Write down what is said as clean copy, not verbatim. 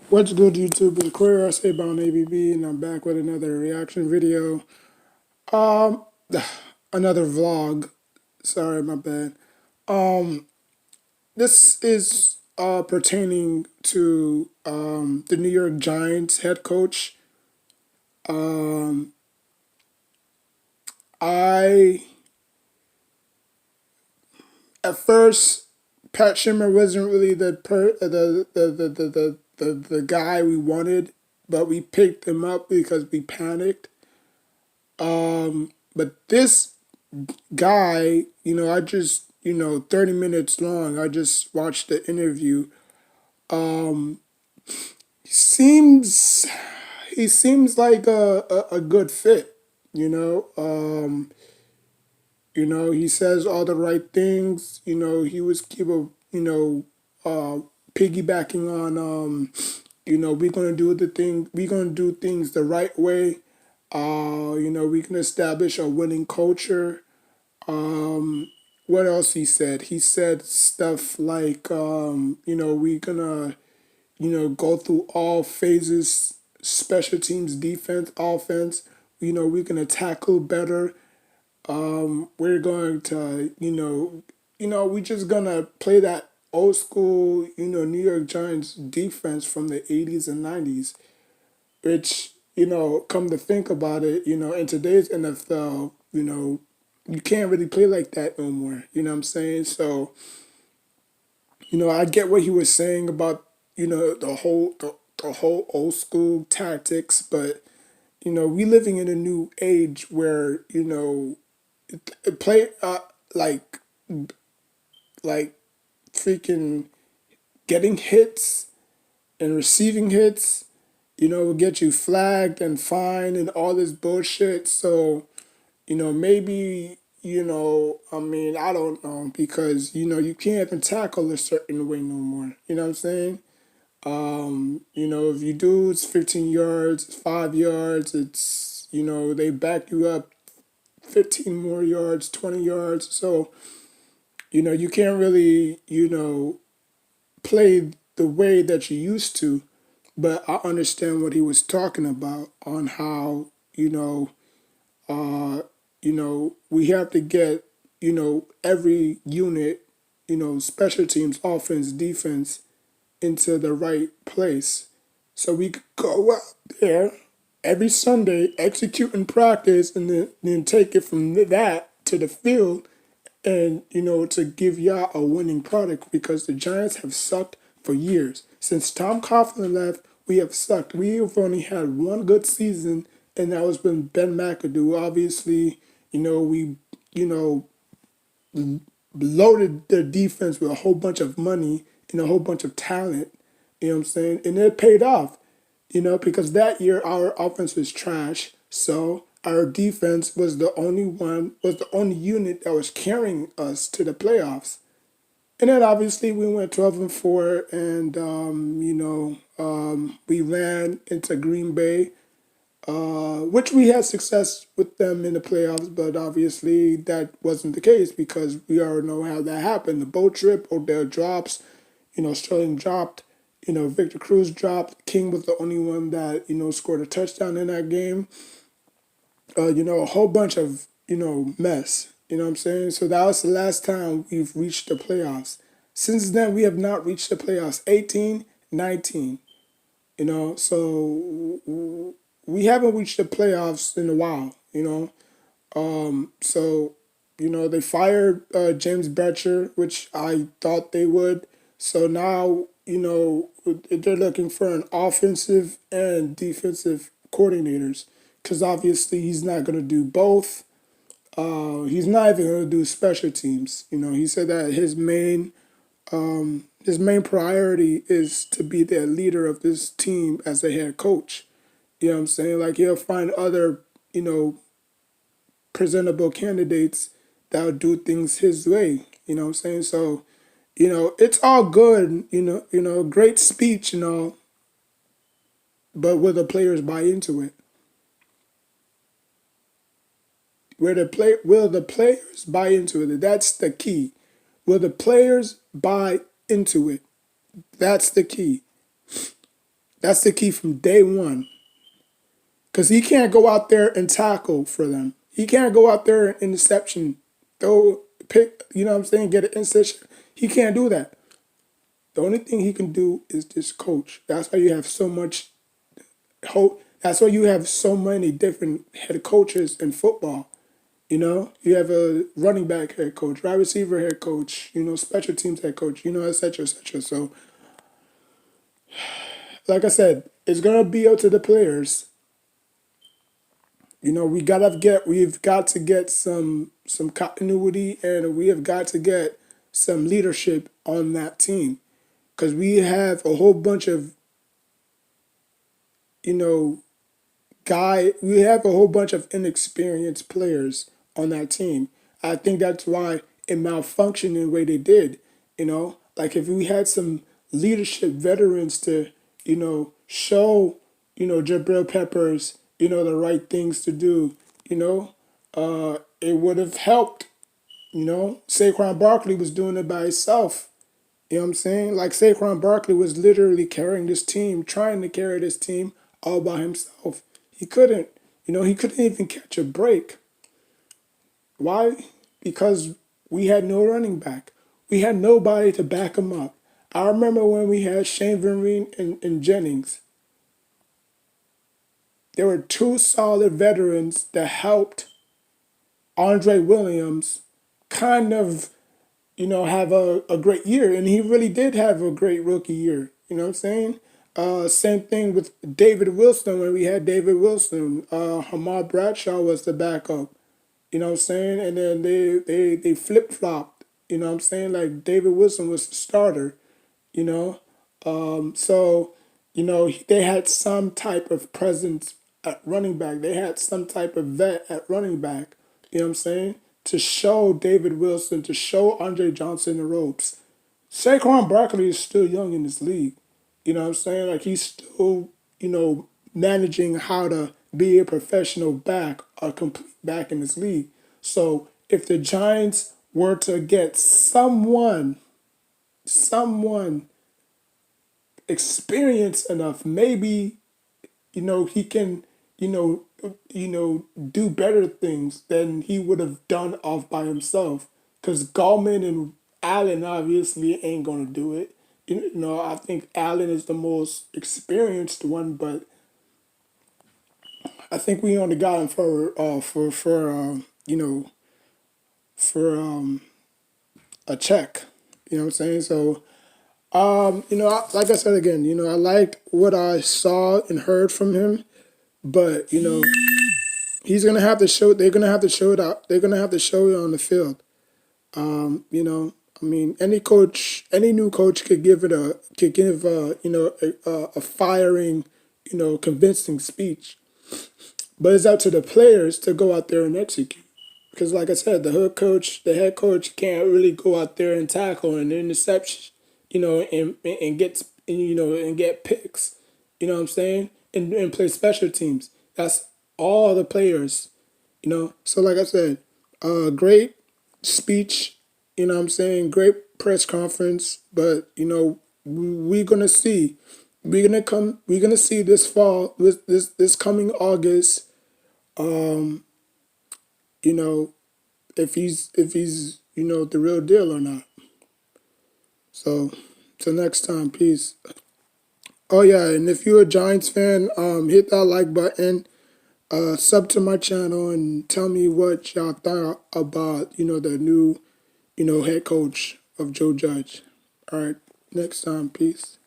What's good, YouTube? It's Queer I say about ABB, and I'm back with another reaction video. Um, Another vlog. Sorry, my bad. This is pertaining to the New York Giants head coach. Um, I At first, Pat Shimmer wasn't really the guy we wanted, but we picked him up because we panicked. But this guy, I just, 30 minutes long, I just watched the interview. He seems he seems like a good fit, you know. He says all the right things. He was uh piggybacking on we're gonna do things the right way. We can establish a winning culture. What else he said? He said stuff like, we're gonna, go through all phases, special teams, defense, offense. We're gonna tackle better. We're going to, we just gonna play that old school, New York Giants defense from the 80s and 90s, which, come to think about it, in today's NFL, you can't really play like that no more. You know what I'm saying? So, I get what he was saying about, the whole old school tactics, but we living in a new age where, play like like freaking getting hits and receiving hits, will get you flagged and fined and all this bullshit. So, maybe, I mean, I don't know, because, you can't even tackle a certain way no more. You know what I'm saying? If you do, it's 15 yards, it's 5 yards, it's, they back you up 15 more yards, 20 yards. So, you can't really, play the way that you used to. But I understand what he was talking about on how, we have to get, every unit, special teams, offense, defense, into the right place. So we could go out there every Sunday, execute in practice, and then take it from that to the field and, to give y'all a winning product, because the Giants have sucked for years. Since Tom Coughlin left, we have sucked. We've only had one good season, and that was when Ben McAdoo. Obviously, we, you know, loaded their defense with a whole bunch of money and a whole bunch of talent. You know what I'm saying? And it paid off, because that year our offense was trash. So our defense was the only unit that was carrying us to the playoffs. And then obviously we went 12-4, and we ran into Green Bay, which we had success with them in the playoffs, but obviously that wasn't the case because we already know how that happened. The boat trip, Odell drops, Sterling dropped, Victor Cruz dropped. King was the only one that, scored a touchdown in that game. A whole bunch of, mess. You know what I'm saying? So that was the last time we've reached the playoffs. Since then, we have not reached the playoffs. 18, 19. So we haven't reached the playoffs in a while. So they fired James Betcher, which I thought they would. So now they're looking for an offensive and defensive coordinators, because obviously he's not going to do both. He's not even going to do special teams. He said that his main priority is to be the leader of this team as a head coach. You know what I'm saying? Like, he'll find other, presentable candidates that'll do things his way. You know what I'm saying? So, it's all good, great speech and all, but will the players buy into it? Will the players buy into it? That's the key. Will the players buy into it? That's the key. That's the key from day one. Because he can't go out there and tackle for them. He can't go out there and interception, throw, pick, you know what I'm saying, get an interception. He can't do that. The only thing he can do is just coach. That's why you have so much hope. That's why you have so many different head coaches in football. You know, you have a running back head coach, wide receiver head coach, you know, special teams head coach, you know, et cetera, et cetera. So, like I said, it's gonna be up to the players. You know, we've got to get some continuity, and we have got to get some leadership on that team, because we have a whole bunch of, you know, we have a whole bunch of inexperienced players on that team. I think that's why it malfunctioned in the way they did. You know, like if we had some leadership veterans to, you know, show, you know, Jabril Peppers, you know, the right things to do, you know, it would have helped. You know, Saquon Barkley was doing it by himself. You know what I'm saying? Like Saquon Barkley was literally carrying this team, trying to carry this team all by himself. He couldn't. You know, he couldn't even catch a break. Why? Because we had no running back. We had nobody to back him up. I remember when we had Shane Vereen and Jennings. There were two solid veterans that helped Andre Williams kind of, you know, have a great year. And he really did have a great rookie year. You know what I'm saying? Same thing with David Wilson when we had David Wilson. Hamar Bradshaw was the backup. You know what I'm saying? And then they flip flopped. You know what I'm saying? Like David Wilson was the starter. You know, so you know they had some type of presence at running back. They had some type of vet at running back. You know what I'm saying? To show David Wilson, to show Andre Johnson the ropes. Saquon Barkley is still young in this league. You know what I'm saying? Like he's still, you know, managing how to be a professional back, a complete back in this league. So if the Giants were to get someone experienced enough, maybe, you know, he can, do better things than he would have done off by himself. Because Gallman and Allen obviously ain't gonna do it. You know, I think Allen is the most experienced one, but I think we only got him for a check. You know what I'm saying? So you know, like I said again, you know, I liked what I saw and heard from him, but you know, he's gonna have to show. They're gonna have to show it out. They're gonna have to show it on the field. You know, I mean, any new coach could give a firing, you know, convincing speech, but it's up to the players to go out there and execute. Because, like I said, the head coach can't really go out there and tackle and interception, you know, and get picks. You know what I'm saying? And play special teams. That's all the players. You know. So, like I said, great speech. You know what I'm saying? Great press conference. But you know, we're gonna see. We're gonna see this fall. This coming August. You know, if he's you know the real deal or not. So till next time, peace. Oh yeah, and if you're a Giants fan, hit that like button, sub to my channel, and tell me what y'all thought about the new head coach of Joe Judge. All right, next time, peace.